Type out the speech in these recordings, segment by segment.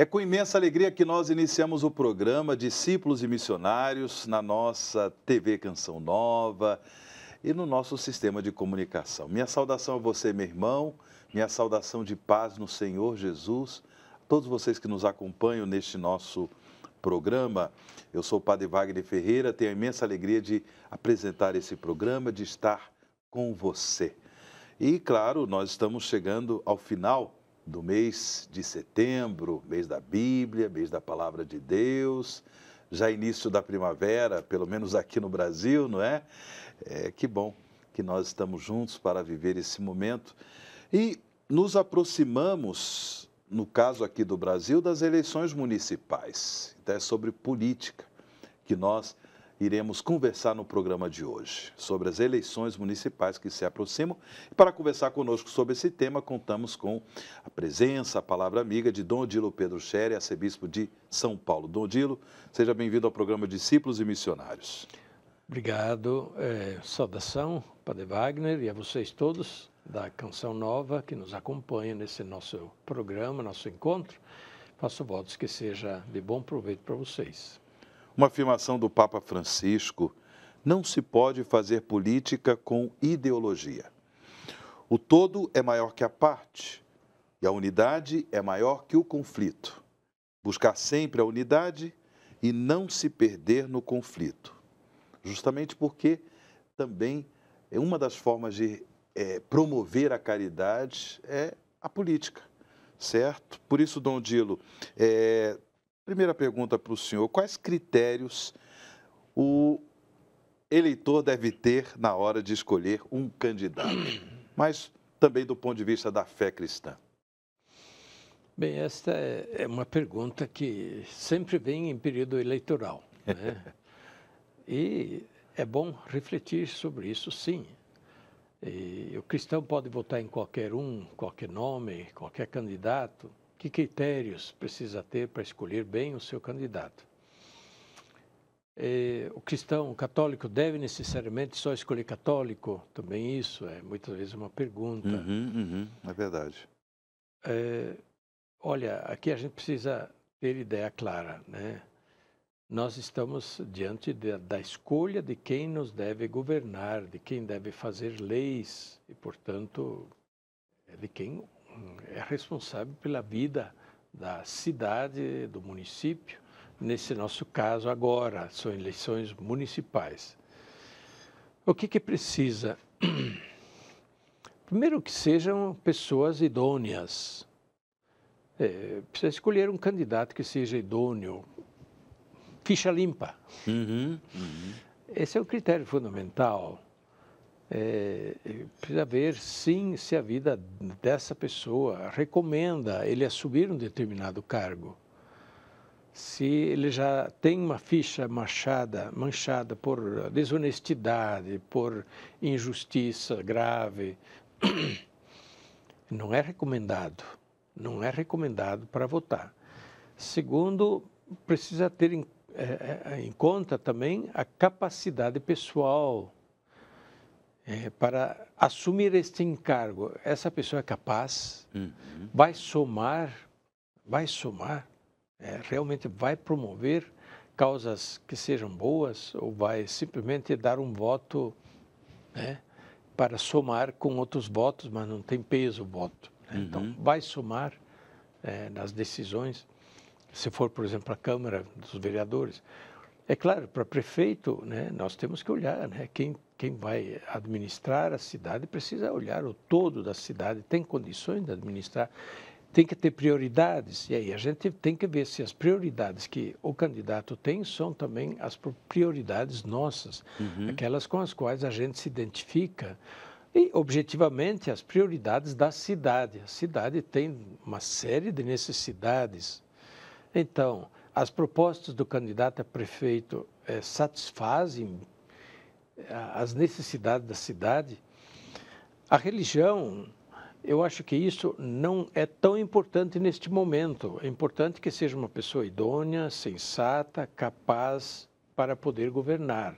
É com imensa alegria que nós iniciamos o programa Discípulos e Missionários na nossa TV Canção Nova e no nosso sistema de comunicação. Minha saudação a você, meu irmão, minha saudação de paz no Senhor Jesus, a todos vocês que nos acompanham neste nosso programa. Eu sou o Padre Wagner Ferreira, tenho a imensa alegria de apresentar esse programa, de estar com você. E, claro, nós estamos chegando ao final do mês de setembro, mês da Bíblia, mês da Palavra de Deus, já início da primavera, pelo menos aqui no Brasil, não é? Que bom que nós estamos juntos para viver esse momento. E nos aproximamos, no caso aqui do Brasil, das eleições municipais. Então é sobre política que nós iremos conversar no programa de hoje, sobre as eleições municipais que se aproximam. E para conversar conosco sobre esse tema, contamos com a presença, a palavra amiga de Dom Odilo Pedro Scher, arcebispo de São Paulo. Dom Odilo, seja bem-vindo ao programa Discípulos e Missionários. Obrigado, saudação, Padre Wagner, e a vocês todos da Canção Nova que nos acompanham nesse nosso programa, nosso encontro. Faço votos que seja de bom proveito para vocês. Uma afirmação do Papa Francisco: não se pode fazer política com ideologia. O todo é maior que a parte e a unidade é maior que o conflito. Buscar sempre a unidade e não se perder no conflito. Justamente porque também é uma das formas de promover a caridade é a política, certo? Por isso, Dom Odilo, primeira pergunta para o senhor: quais critérios o eleitor deve ter na hora de escolher um candidato? Mas também do ponto de vista da fé cristã. Bem, esta é uma pergunta que sempre vem em período eleitoral, né? E é bom refletir sobre isso, sim. E o cristão pode votar em qualquer um, qualquer nome, qualquer candidato. Que critérios precisa ter para escolher bem o seu candidato? O cristão, o católico, deve necessariamente só escolher católico? Também isso é muitas vezes uma pergunta. É verdade. Olha, aqui a gente precisa ter ideia clara, né? Nós estamos diante da escolha de quem nos deve governar, de quem deve fazer leis e, portanto, de quem é responsável pela vida da cidade, do município. Nesse nosso caso agora, são eleições municipais. O que precisa? Primeiro, que sejam pessoas idôneas. Precisa escolher um candidato que seja idôneo, ficha limpa. Esse é o critério fundamental. Precisa ver, sim, se a vida dessa pessoa recomenda ele assumir um determinado cargo. Se ele já tem uma ficha manchada por desonestidade, por injustiça grave, não é recomendado. Não é recomendado para votar. Segundo, precisa ter em conta também a capacidade pessoal para assumir este encargo. Essa pessoa é capaz, vai somar, realmente vai promover causas que sejam boas, ou vai simplesmente dar um voto, para somar com outros votos, mas não tem peso o voto. Então, vai somar nas decisões, se for, por exemplo, a Câmara dos Vereadores. É claro, para prefeito, nós temos que olhar, quem vai administrar a cidade precisa olhar o todo da cidade, tem condições de administrar, tem que ter prioridades, e aí a gente tem que ver se as prioridades que o candidato tem são também as prioridades nossas, aquelas com as quais a gente se identifica. E, objetivamente, as prioridades da cidade. A cidade tem uma série de necessidades. Então, as propostas do candidato a prefeito satisfazem as necessidades da cidade. A religião, eu acho que isso não é tão importante neste momento. É importante que seja uma pessoa idônea, sensata, capaz para poder governar.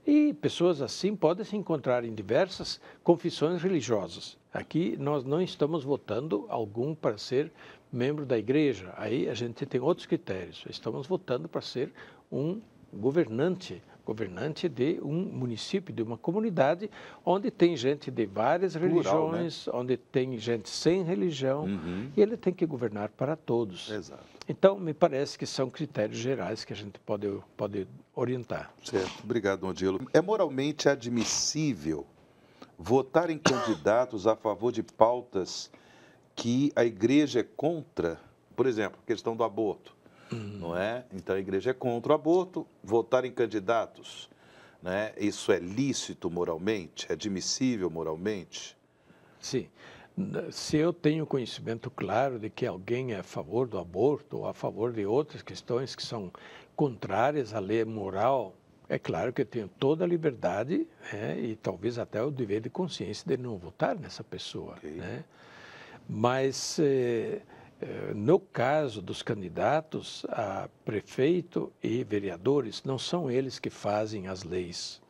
E pessoas assim podem se encontrar em diversas confissões religiosas. Aqui nós não estamos votando algum para ser membro da igreja. Aí a gente tem outros critérios. Estamos votando para ser um governante de um município, de uma comunidade, onde tem gente de várias religiões, né? Onde tem gente sem religião, e ele tem que governar para todos. Exato. Então, me parece que são critérios gerais que a gente pode orientar. Certo. Obrigado, Dom Odilo. É moralmente admissível votar em candidatos a favor de pautas que a igreja é contra? Por exemplo, a questão do aborto. Não é? Então a igreja é contra o aborto, votar em candidatos, né? Isso é lícito moralmente? É admissível moralmente? Sim. Se eu tenho conhecimento claro de que alguém é a favor do aborto ou a favor de outras questões que são contrárias à lei moral, é claro que eu tenho toda a liberdade, né? E talvez até o dever de consciência de não votar nessa pessoa. Okay. Né? Mas no caso dos candidatos a prefeito e vereadores, não são eles que fazem as leis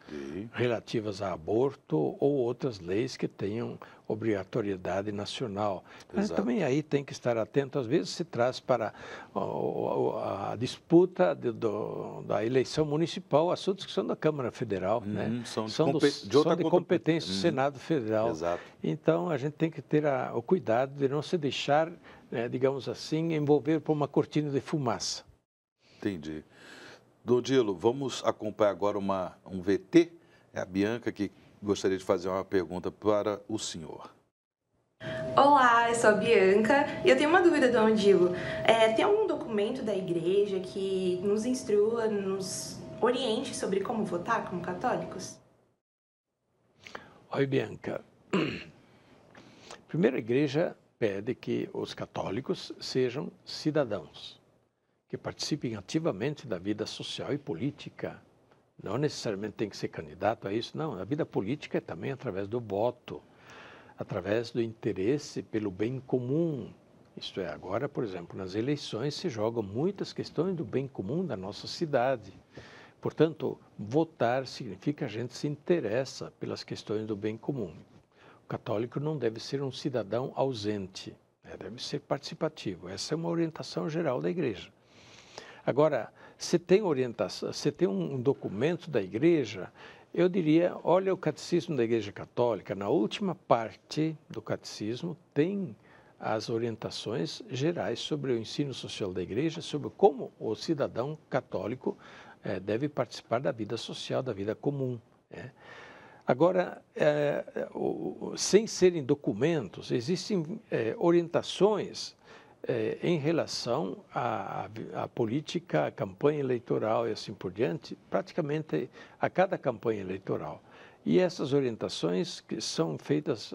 relativas a aborto ou outras leis que tenham obrigatoriedade nacional. Mas também aí tem que estar atento. Às vezes se traz para a disputa da eleição municipal assuntos que são da Câmara Federal, né? São de competência do Senado Federal. Exato. Então a gente tem que ter o cuidado de não se deixar, né, digamos assim, envolver por uma cortina de fumaça. Entendi. Dom Odilo, vamos acompanhar agora um VT. É a Bianca que gostaria de fazer uma pergunta para o senhor. Olá, eu sou a Bianca e eu tenho uma dúvida, Dom Odilo. Tem algum documento da igreja que nos instrua, nos oriente sobre como votar como católicos? Oi, Bianca. Primeiro, a igreja pede que os católicos sejam cidadãos, que participem ativamente da vida social e política. Não necessariamente tem que ser candidato a isso, não. A vida política é também através do voto, através do interesse pelo bem comum. Isto é, agora, por exemplo, nas eleições se jogam muitas questões do bem comum da nossa cidade. Portanto, votar significa que a gente se interessa pelas questões do bem comum. O católico não deve ser um cidadão ausente, né? Deve ser participativo. Essa é uma orientação geral da igreja. Agora, se tem orientação, se tem um documento da igreja, eu diria, olha o catecismo da Igreja Católica, na última parte do catecismo tem as orientações gerais sobre o ensino social da igreja, sobre como o cidadão católico deve participar da vida social, da vida comum. Né? Agora, sem serem documentos, existem orientações em relação à política, à campanha eleitoral e assim por diante, praticamente a cada campanha eleitoral. E essas orientações que são feitas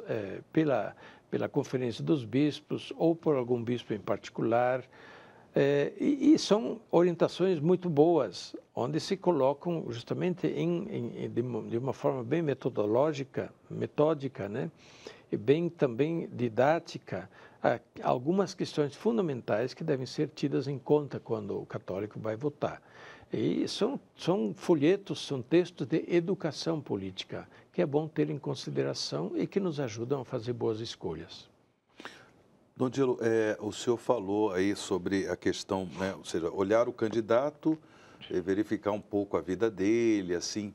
pela Conferência dos Bispos ou por algum bispo em particular, e são orientações muito boas, onde se colocam justamente de uma forma bem metódica, né? E bem também didática, algumas questões fundamentais que devem ser tidas em conta quando o católico vai votar. E são folhetos, são textos de educação política, que é bom ter em consideração e que nos ajudam a fazer boas escolhas. Dom Odilo, o senhor falou aí sobre a questão, né, ou seja, olhar o candidato, verificar um pouco a vida dele, assim.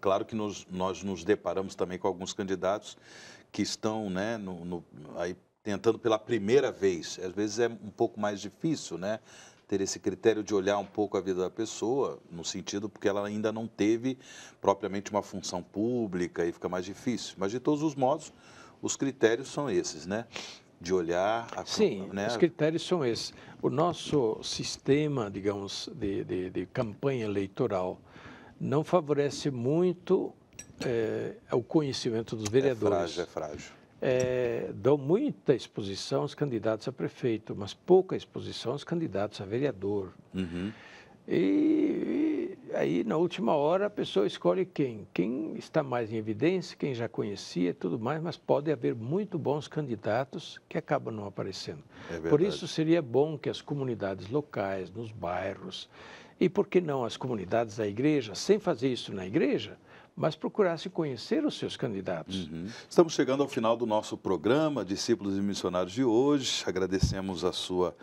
Claro que nós nos deparamos também com alguns candidatos que estão, né, aí tentando pela primeira vez. Às vezes é um pouco mais difícil, né, ter esse critério de olhar um pouco a vida da pessoa, no sentido porque ela ainda não teve propriamente uma função pública e fica mais difícil. Mas, de todos os modos, os critérios são esses, né? De olhar... Sim, né? Os critérios são esses. O nosso sistema, digamos, de campanha eleitoral não favorece muito o conhecimento dos vereadores. É frágil. Dão muita exposição aos candidatos a prefeito, mas pouca exposição aos candidatos a vereador. Uhum. E aí, na última hora, a pessoa escolhe quem? Quem está mais em evidência, quem já conhecia e tudo mais, mas pode haver muito bons candidatos que acabam não aparecendo. Por isso, seria bom que as comunidades locais, nos bairros, e por que não as comunidades da igreja, sem fazer isso na igreja, mas procurasse conhecer os seus candidatos. Estamos chegando ao final do nosso programa, Discípulos e Missionários de hoje. Agradecemos a sua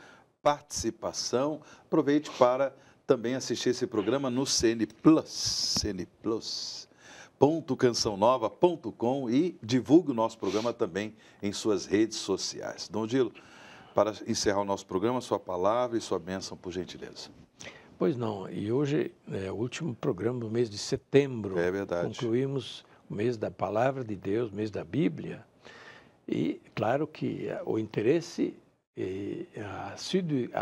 participação. Aproveite para também assistir esse programa no CN Plus, .cançãonova.com, e divulgue o nosso programa também em suas redes sociais. Dom Odilo, para encerrar o nosso programa, sua palavra e sua bênção, por gentileza. Pois não, e hoje é o último programa do mês de setembro. É verdade. Concluímos o mês da Palavra de Deus, mês da Bíblia. E claro que o interesse e a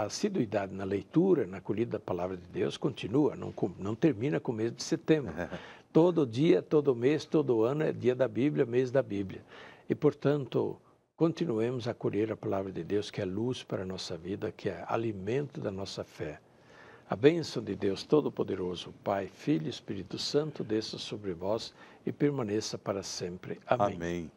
assiduidade na leitura, na acolhida da Palavra de Deus continua, não termina com o mês de setembro. Todo dia, todo mês, todo ano é dia da Bíblia, mês da Bíblia. E, portanto, continuemos a acolher a Palavra de Deus, que é luz para a nossa vida, que é alimento da nossa fé. A bênção de Deus Todo-Poderoso, Pai, Filho e Espírito Santo, desça sobre vós e permaneça para sempre. Amém. Amém.